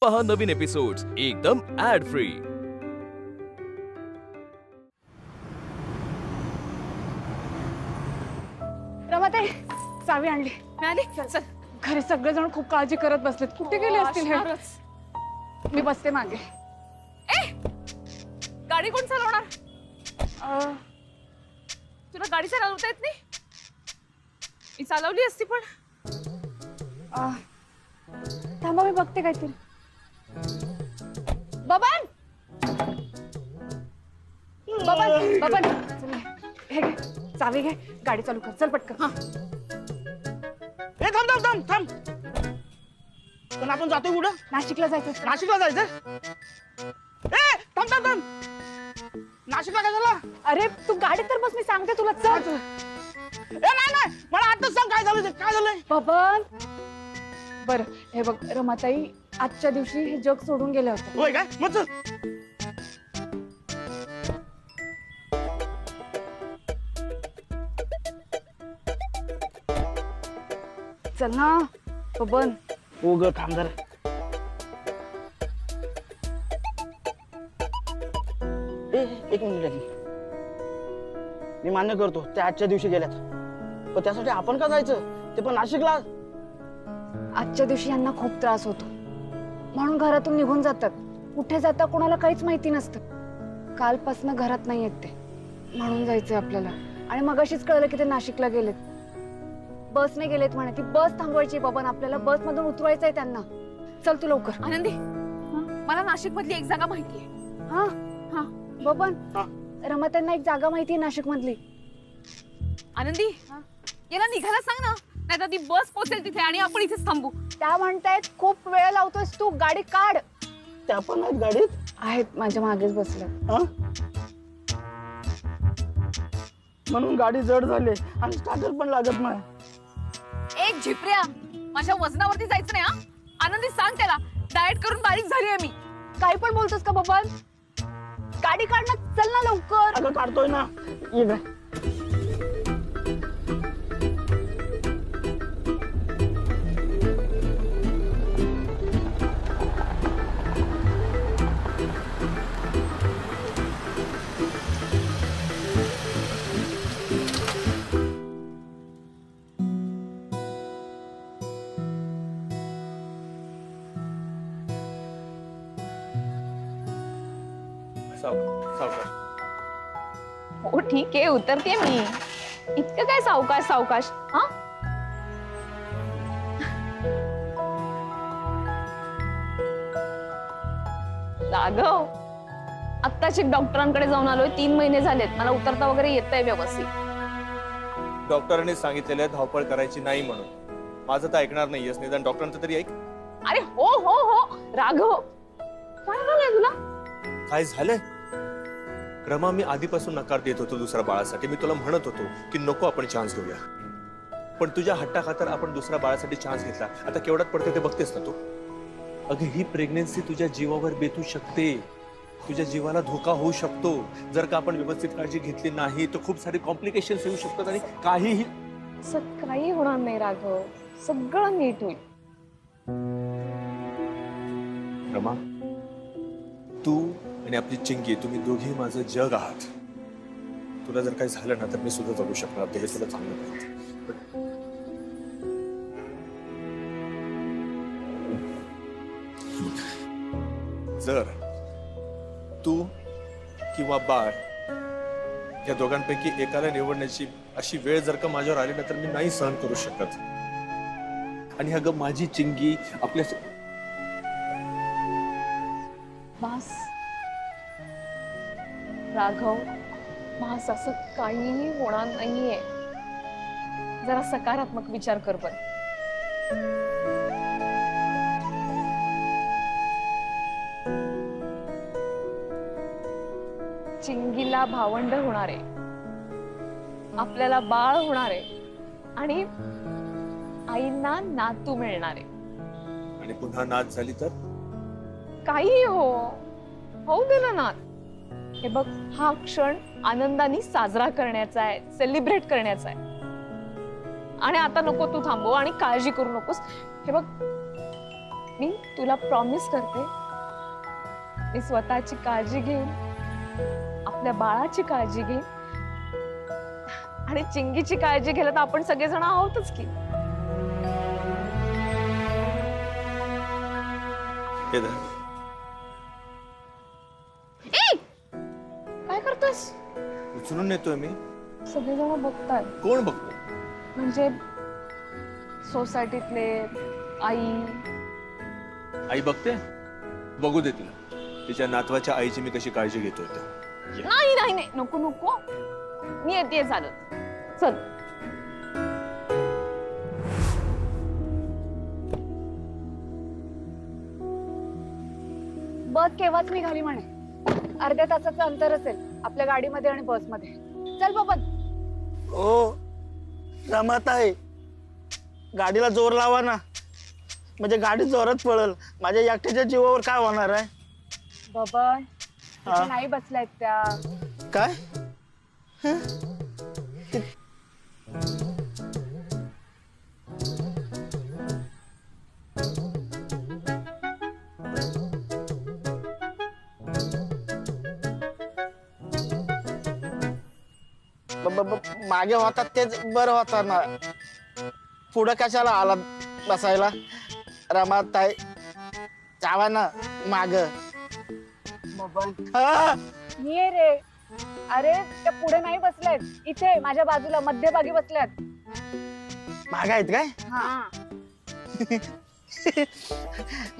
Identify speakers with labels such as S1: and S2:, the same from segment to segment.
S1: पहा नवीन एपिसोड्स एकदम add free.
S2: रमाताई चावी आणली
S3: मिळाली? चल
S2: घरी सगळेजण खूप काळजी करत बसलेत. कुठे गेले असतील हे? मी बसते मागे.
S3: ए गाडी कोण चालवणार? तुला गाडी चालवता येत नाही? मी चालवली असती पण.
S2: थांबा मी बघते काहीतरी. बबन बबन बबन चल हे घे चावी घे गाडी चालू कर. चल पटकन.
S4: ए थांब थांब थांब थांब. पण आपण जातोय कुठं?
S2: नाशिकला जायचं.
S4: नाशिकला जायचं? ए थांब थांब थांब. नाशिकला काय झालं?
S2: अरे तू गाडीत तर बस, मी सांगते तुला. चल.
S4: ए नाही नाही मला आताच सांग काय झालं ते. काय झालंय?
S2: बबन बर हे बघ रमाताई आजच्या दिवशी हे जग सोडून गेले होते.
S4: होय काय? मग चल.
S2: चल ना बबन.
S4: हो ग थांब जरा. एक मिनिट. मी मान्य करतो ते आजच्या दिवशी गेल्यात, पण त्यासाठी आपण का जायचं? ते पण नाशिकला.
S2: आजच्या दिवशी यांना खूप त्रास होतो म्हणून घरातून निघून जातात. कुठे जाता कोणाला काहीच माहिती नसतं. कालपासनं घरात नाही येत ते, म्हणून जायचंय आपल्याला. आणि मगाशीच कळलं की ते नाशिकला गेलेत. बसने गेलेत म्हणे. ती बस थांबवायची बबन. आपल्याला बस मधून उतरवायचंय त्यांना. चल तू लवकर.
S3: आनंदी मला नाशिक मधली एक जागा माहितीये.
S2: हा
S3: हा
S2: बबन रमाताईंना एक जागा माहितीये नाशिक मधली.
S3: आनंदी याला निघायला सांग ना, नाहीतर ती बस पोहोचेल तिथे आणि आपण इथेच थांबू.
S2: त्या म्हणतायत खूप वेळ लावतोयस तू, गाडी काढ.
S4: त्या पण आहेत गाडीत?
S2: आहेत माझ्या मागेच बसल्या.
S4: म्हणून गाडी जड झाली आणि स्टार्टर पण लागत नाही.
S3: एक झिपऱ्या माझ्या वजनावरती जायचं नाही. हा आनंदी सांग त्याला, डाएट करून बारीक झाली आहे मी.
S2: काही पण बोलतोस का बबन? गाडी काढ ना. चल ना लवकर.
S4: अगं काढतोय ना. ये काय
S3: हो ठीक आहे, उतरते मी. इतकं काय सावकाश सावकाश? हा राघव आत्ताच डॉक्टरांकडे जाऊन आलोय. 3 महिने झालेत. मला उतरता वगैरे येतंय व्यवस्थित.
S5: डॉक्टरांनी सांगितलेलं धावपळ करायची नाही म्हणून. माझं तर ऐकणार नाहीयेस, निदान डॉक्टरांचं तरी ऐक.
S3: अरे हो हो हो राघव, काय झालंय तुला?
S5: काय झालंय? रमा, मी आधीपासून नकार देत होतो दुसऱ्या बाळासाठी. मी तुला म्हणत होतो की नको आपण चान्स घेऊया, पण तुझ्या हट्टाखातर आपण दुसऱ्या बाळासाठी चान्स घेतला. आता केवढ्यात पडते ते बघतेस ना तू. अगं ही प्रेग्नन्सी तुझ्या जीवावर बेतू शकते. तुझ्या जीवाला धोका होऊ शकतो जर का आपण व्यवस्थित काळजी घेतली नाही. तर खूप सारे कॉम्प्लिकेशन्स येऊ शकतात आणि काहीही.
S3: असं काही होणार नाही राघव, सगळं नीट होईल.
S5: रमा, तू आणि आपली चिंगी, तुम्ही दोघी माझं जग आहात. तुला जर काही झालं ना तर मी सुद्धा जगू शकणार. ते हे तुला चांगलं माहिती. जर तू किंवा बाळ या दोघांपैकी एकाला निवडण्याची अशी वेळ जर का माझ्यावर आली ना तर मी नाही सहन करू शकत. आणि अगं माझी चिंगी आपल्या
S3: बस राघव, बस असं काहीही होणार नाहीये. जरा सकारात्मक विचार कर पण. चिंगीला भावंड होणार आहे, आपल्याला बाळ होणार आहे आणि आईंना नातू मिळणार आहे.
S5: आणि पुन्हा नाच झाली तर
S3: काही होऊ दे ना नात. हे बघ, हा क्षण आनंदाने साजरा करण्याचा आहे, सेलिब्रेट करण्याचा आहे. आणि आता नको तू थांबव आणि काळजी करू नकोस. हे बघ, मी तुला प्रॉमिस करते, मी स्वतःची काळजी घेईन, आपल्या बाळाची काळजी घेईन आणि चिंगीची काळजी घ्यायला तर आपण सगळेजण आहोतच की.
S5: हे धर.
S3: काय करतोस?
S5: उचलून नेतोय मी.
S3: सगळेजण बघतात.
S5: कोण बघतो?
S3: म्हणजे सोसायटीतले, आई.
S5: आई बघते, बघू दे तिला. तिच्या नातवाच्या आईची मी कशी काळजी घेतोय ते.
S3: नाही नाही नाही, नको नको, मी येते चालत. चल.
S2: बस केव्हाच निघाली म्हणे. अर्ध्या तासाचं अंतर असेल आपल्या गाडीमध्ये आणि बसमध्ये. चल बबन.
S4: ओ रमत आहे, गाडीला जोर लावा ना, म्हणजे गाडी जोरात पळल. माझ्या एकट्याच्या जीवावर काय होणार आहे?
S2: बबन
S4: हा?
S2: तिथे नाही बसल्यात त्या.
S4: काय? मागे होतात तेच बरं होता ना, पुढं कशाला आला बसायला? रमात आहे, जावा ना माग.
S2: बबन मी आहे रे. अरे त्या पुढे नाही बसल्यात, इथे माझ्या बाजूला मध्यभागी बसल्यात.
S4: माग आहेत काय?
S2: हा.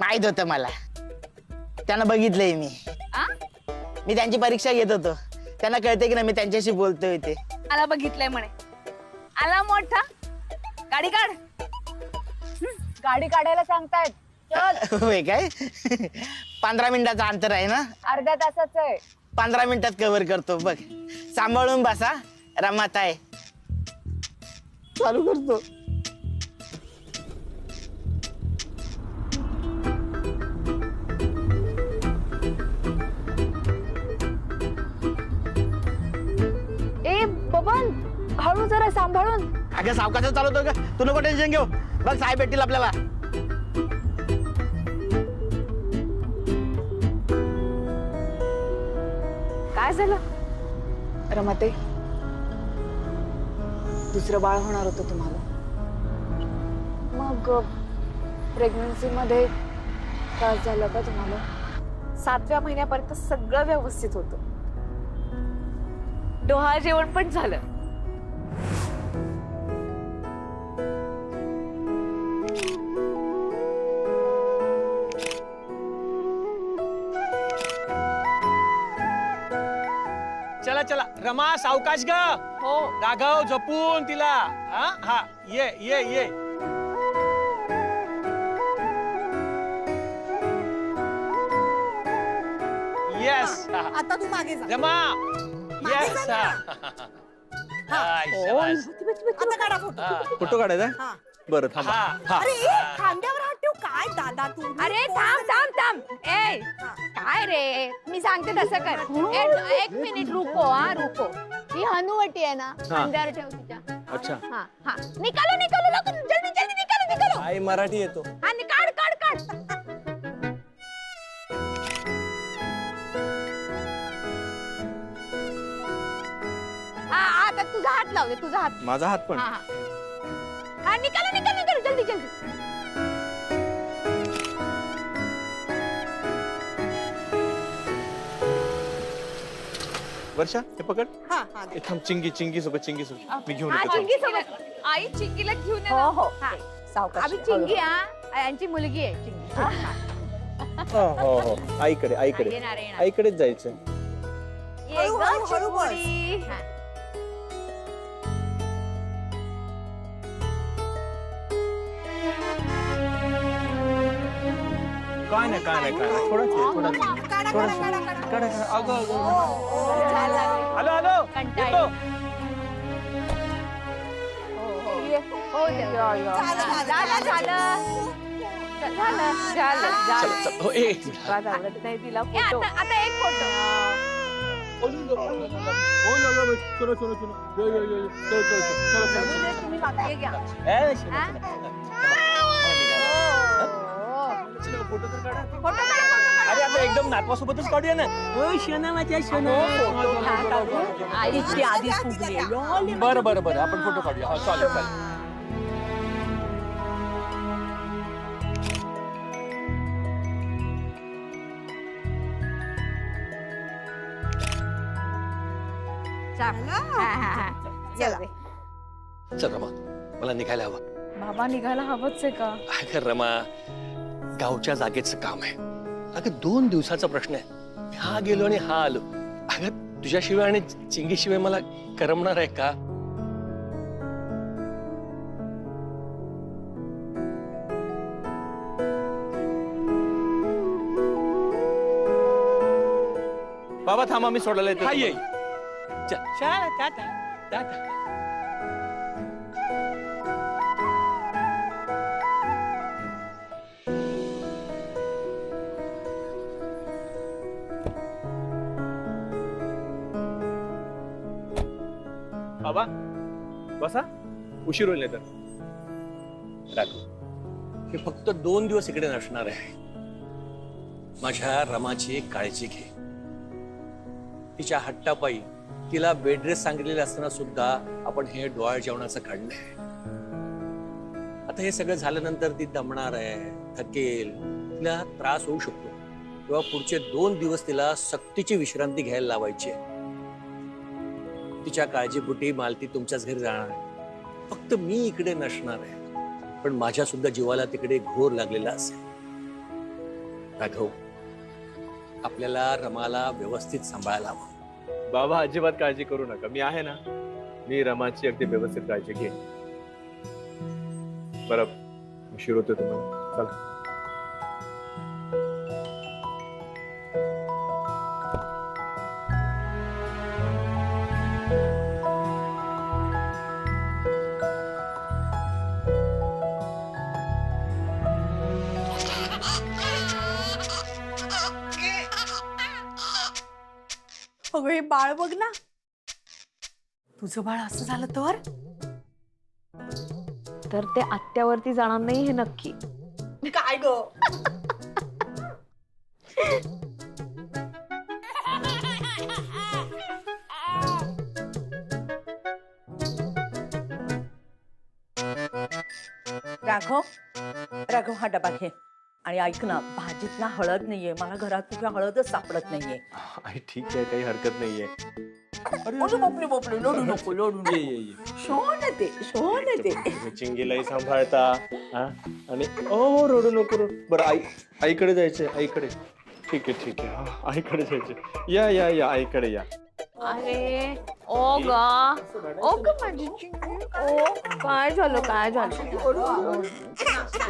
S4: माहित होतं मला, त्यांना बघितलंय मी. मी त्यांची परीक्षा घेत होतो, त्यांना कळते की ना मी त्यांच्याशी बोलतोय ते.
S2: आला बघितलंय म्हणे. आला मोठा. गाडी काढ. गाडी काढायला सांगतायत. चल.
S4: होय काय? 15 मिनिटाचं अंतर आहे ना?
S2: अर्ध्या तासाचं आहे.
S4: 15 मिनिटात कव्हर करतो बघ. सांभाळून बसा, रमात आहे. चालू करतो.
S2: ए बबन, हळू जरा सांभाळून.
S4: अगं सावकाश चालवतो का? तू नको टेन्शन घेऊ. बघ साहेब भेटतील आपल्याला.
S2: काय झालं? रमते, दुसरं बाळ होणार होतं तुम्हाला. मग प्रेग्नन्सी मध्ये त्रास झाला का तुम्हाला?
S3: 7व्या महिन्यापर्यंत सगळं व्यवस्थित होतं. डोहाळ जेवण पण झालं.
S6: चला चला रमा, सावकाश ग.
S3: हो.
S6: राघव जपून तिला. हा हा, ये ये ये. येस.
S7: आता तू मागे जा.
S6: रमा. येस.
S7: जा आता काढा फोटो.
S5: फोटो काढायचा?
S7: हा.
S5: बरं थांबा.
S6: हा हा.
S7: अरे खांद्यावर हात ठेव. काय दादा तू?
S8: अरे थांब थांब थांब. ए काय रे, मी सांगते तसं कर. एक मिनिट रुको. हा रुको. ही हनुवटी आहे ना, खांद्यावर ठेव तिच्या.
S5: अच्छा.
S8: हा हा, निकालो निकालो लवकर, जल्दी जल्दी निकालो निकालो.
S5: आई मराठी येतो.
S8: हा काढ काढ काढ. हा आता तुझा हात लाव दे, तुझा हात.
S5: माझा हात पण.
S8: हा हा हा, निकालो निकालो निकालो, जल्दी जल्दी.
S5: वर्षा हे पकड.
S7: हा हा
S5: ए, थांब. चिंगी चिंगी सोबत मी घेऊन
S8: हा,
S5: येतो.
S8: चिंगी सोबत.
S3: आई चिंगीला घेऊन ये
S2: हो
S3: ना.
S2: हो.
S8: हा.
S7: सावकाश.
S8: आम्ही चिंगी. हा यांची मुलगी आहे चिंगी.
S5: हो हो हो. आईकडे आईकडे
S8: येणार येणार.
S5: आईकडेच जायचं.
S8: ये
S7: हळू,
S8: ग
S7: हळू, हळू बस.
S8: चिंबोरी. हा.
S5: काय नाही काय नाही काय नाही. थोडंच आहे, थोडंच आहे.
S7: काढा काढा काढा काढा.
S5: काढा, काढा. अगं अगं.
S8: छान लागली.
S6: Hello hello.
S8: कंटाळी.
S6: येतो.
S8: हो दे.
S7: झालं,
S8: झालं झालं.
S3: झालं झालं
S5: चल,
S3: झालं.
S5: चल. हो, ए.
S3: बात आवडत नाही तिला
S8: ए,
S3: फोटो.
S8: आता आता एक फोटो.
S5: चलो चलो चलो. यो, यो, यो, यो. चलो, चलो, चलो. चलो, चलो, चलो.
S8: हे घ्या.
S6: ए,
S8: हा?
S5: चलो.
S6: फोटो तर काढा.
S8: फोटो काढा, फोटो काढा.
S6: अरे आता एकदम नातवासोबतच काढूया ना. शोना माझ्या शोना.
S7: इतकी आधीच फुगली.
S6: बरं बरं बरं आपण फोटो काढूया. हा, चालेल चालेल.
S8: चाल. हा, हा, हा. जाऊ दे.
S9: चल रमा मला निघायला हवं.
S3: बाबा निघायला हवंच आहे का?
S9: अगं रमा गावच्या जागेचं काम आहे. अगं 2 दिवसाचा प्रश्न आहे. मी हा गेलो आणि हा आलो. अगं तुझ्याशिवाय आणि चिंगीशिवाय मला करमणार आहे का?
S5: बाबा थांबा मी सोडायला येतो.
S9: हा ये.
S6: चल टाटा टाटा.
S5: बाबा बसा उशीर होईल नाही तर.
S9: राघव मी फक्त 2 दिवस इकडे नसणार आहे. माझ्या रमाची काळजी घे. तिच्या हट्टापायी तिला बेड रेस्ट सांगितलेलं असताना सुद्धा आपण हे डोहाळ जेवणाचं काढलंय. आता हे सगळं झाल्यानंतर ती दमणार आहे, थकेल, तिला त्रास होऊ शकतो. तेव्हा पुढचे 2 दिवस तिला सक्तीची विश्रांती घ्यायला लावायची आहे. तिच्या काळजीपोटी मालती तुमच्याच घरी जाणार आहे. फक्त मी इकडे नसणार आहे, पण माझ्या सुद्धा जीवाला तिकडे घोर लागलेला असेल. राघव आपल्याला रमाला व्यवस्थित सांभाळायला हवं.
S5: बाबा अजिबात काळजी करू नका. मी आहे ना. मी रमाची अगदी व्यवस्थित काळजी घेईन. बरं उशीर होतोय तुम्हाला. चला.
S7: अगं हे बाळ बघ ना. तुझं बाळ असं झालं
S3: तर ते आत्यावरती जाणार नाही हे नक्की.
S7: काय ग. राघव राघव हा डबा घे आणि ऐक ना, भाजीत ना हळद नाहीये. मला घरात तुझ्या हळदच सापडत नाहीये.
S5: आई ठीक आहे काही हरकत नाहीये.
S7: बापरे बापरे लोडू नको लोडू नको. शोन येते.
S5: चिंगीलाही सांभाळता हा आणि ओ रडू नको रडू. बरं आईकडे जायचंय. आईकडे ठीक आहे हा, आईकडे जायचंय. या या या आईकडे या.
S3: अरे ओ माझी चिंकी. ओ काय झालं काय झालं?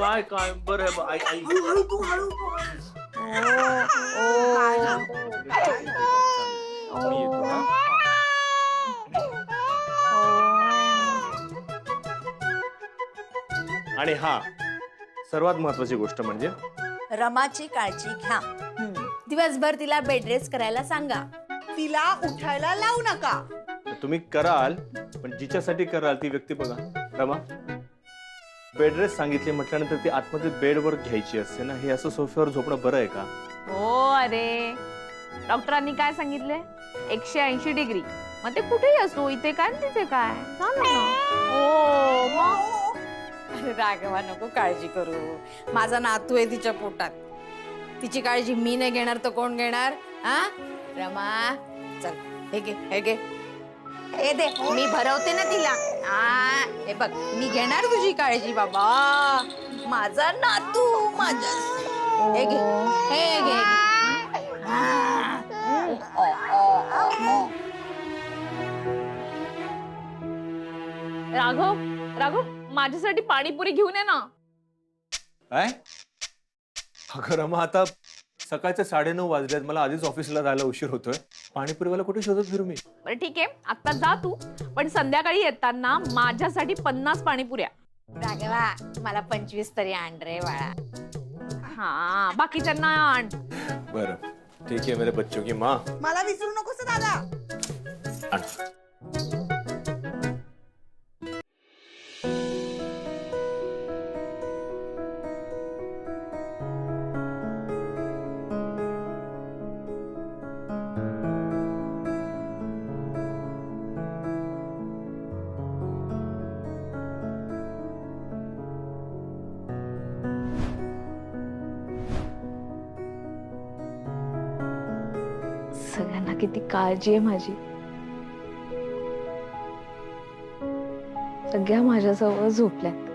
S5: काय बरं आई आई आणि हा सर्वात महत्वाची गोष्ट म्हणजे
S8: रमाची काळजी घ्या. दिवसभर तिला बेड रेस्ट करायला सांगा.
S7: तिला उठायला लावू नका.
S5: तुम्ही कराल, पण जिच्यासाठी कराल ती व्यक्ती बघा. रमा बेड रेस्ट सांगितले म्हटल्यानंतर ती आतमध्ये बेडवर घ्यायची असते ना. हे असं सोफ्यावर झोपणं बरं आहे का?
S3: हो अरे डॉक्टरांनी काय सांगितले? 180 डिग्री. मग ते कुठेही असो, इथे काय तिथे काय चालेल ना. हो मग.
S8: राघवा नको काळजी करू. माझा नातू आहे तिच्या पोटात. तिची काळजी मी नाही घेणार तर कोण घेणार? हा रमा चल हे घे हे घे. हे दे मी भरवते ना तिला. हे बघ मी घेणार तुझी काळजी बाबा. माझा नातू माझा. हे घे हे घे.
S3: राघव माझ्यासाठी पाणीपुरी घेऊन ये ना.
S5: काय अगं रमा आता सकाळचे 9:30 वाजलेत. मला आधीच ऑफिसला जायला उशीर होतोय. पाणीपुरीवाला कुठे शोधत फिरू मी?
S3: बरं ठीक आहे आता जा तू, पण संध्याकाळी येताना माझ्यासाठी 50 पाणीपुऱ्या.
S8: राघवा मला 25 तरी आण रे बाळा.
S3: हा बाकीच्यांना आण.
S5: बरं ठीक आहे मेरे बच्चों की माँ.
S7: मला विसरू नकोस दादा.
S5: आण.
S3: सगळ्यांना किती काळजी आहे माझी. सगळ्या माझ्याजवळ झोपल्यात.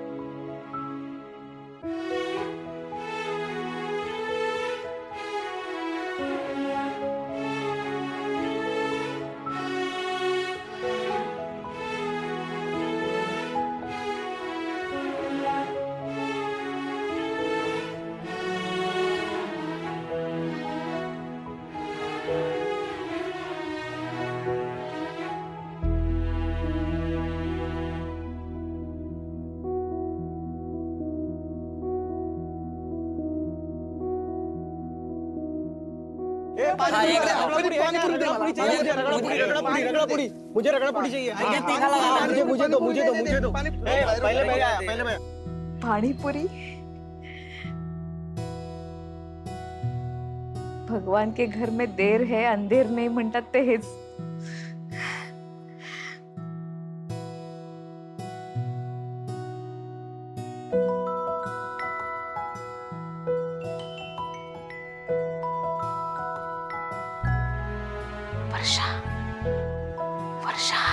S6: मुझे रगड़ापुरी चाहिए. मुझे दो. पहले
S3: पाणीपुरी. भगवान के घर में देर है अंधेर नहीं म्हणतात ते हेच. वर्षा वर्षा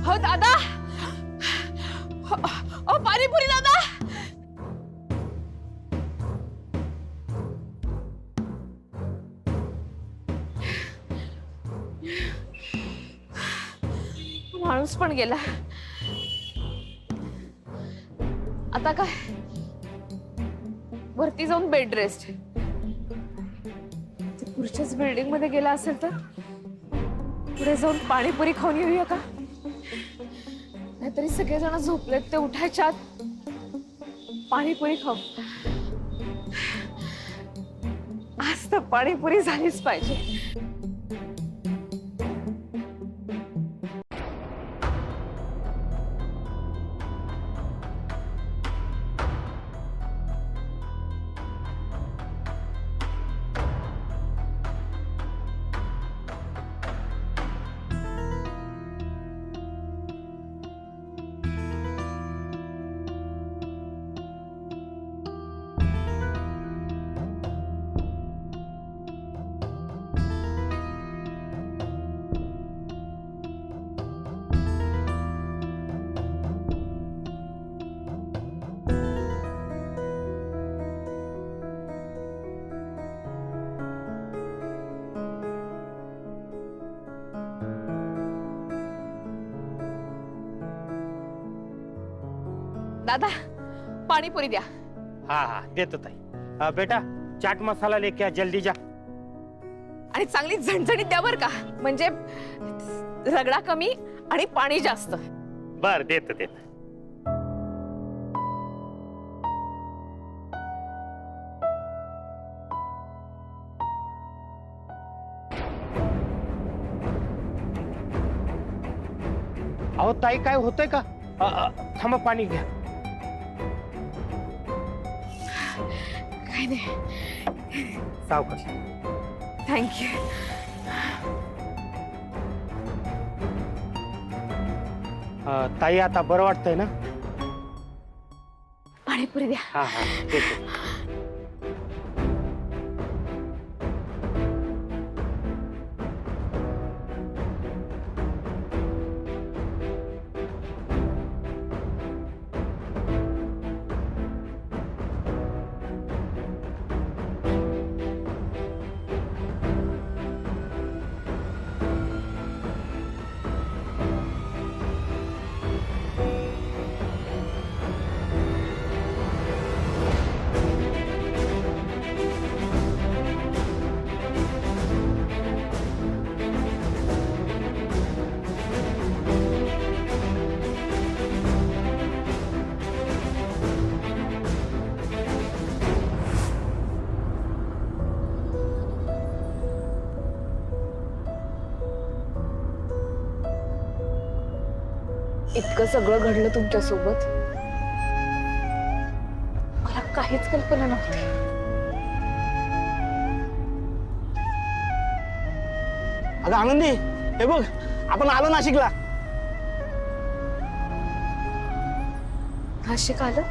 S3: हो दादा. ओ पाणीपुरी दादा. माणूस पण गेला. आता काय वरती जाऊन बेड रेस्ट. पुढच्याच बिल्डिंग मध्ये गेला असेल तर पुढे जाऊन पाणीपुरी खाऊन येऊया का. नाहीतरी सगळेजण झोपलेत ते उठायच्या आत पाणीपुरी खाऊ. आज तर पाणीपुरी झालीच पाहिजे. दादा पाणीपुरी द्या.
S6: हाँ हाँ देतो ताई. बेटा चाट मसाला लेके आ जल्दी जा.
S3: आणि चांगली झणझणीत द्या बर का. म्हणजे रगडा कमी आणि पाणी जास्त.
S6: बर देतो देतो. अहो ताई काय होतंय का. थांबा पाणी घ्या.
S3: काय नाही.
S6: सावकाश.
S3: थँक्यू.
S6: ताई आता बरं वाटतंय ना.
S3: पाणीपुरी द्या.
S6: हा हा देतो.
S2: इतकं सगळं घडलं तुमच्यासोबत, मला काहीच कल्पना नव्हती.
S4: अगं आनंदी, हे बघ आपण आलो नाशिकला.
S2: नाशिक आलं?